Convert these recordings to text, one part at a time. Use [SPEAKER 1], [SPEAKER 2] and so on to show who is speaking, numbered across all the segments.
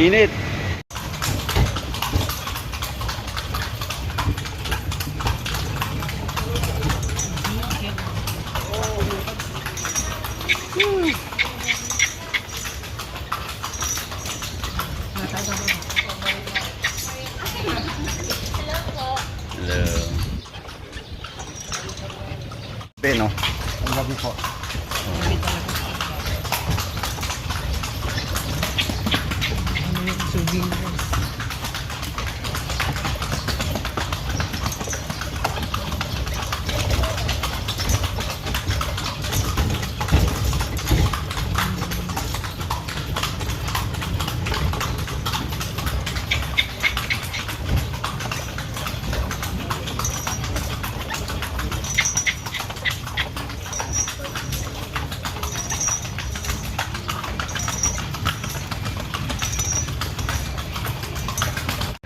[SPEAKER 1] Init. Hello. Peno.
[SPEAKER 2] Ang gabi po.
[SPEAKER 3] Sugin ko.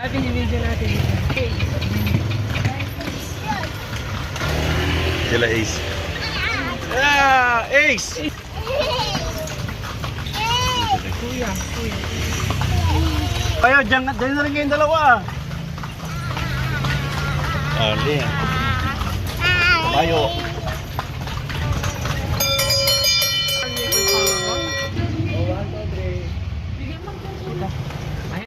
[SPEAKER 3] Binibigyan natin dito. Okay.
[SPEAKER 1] Sila Ace. Ah, Ace!
[SPEAKER 3] Kuya.
[SPEAKER 1] Kayo, dyan na rin kayong dalawa. Ah, hindi. Kayo.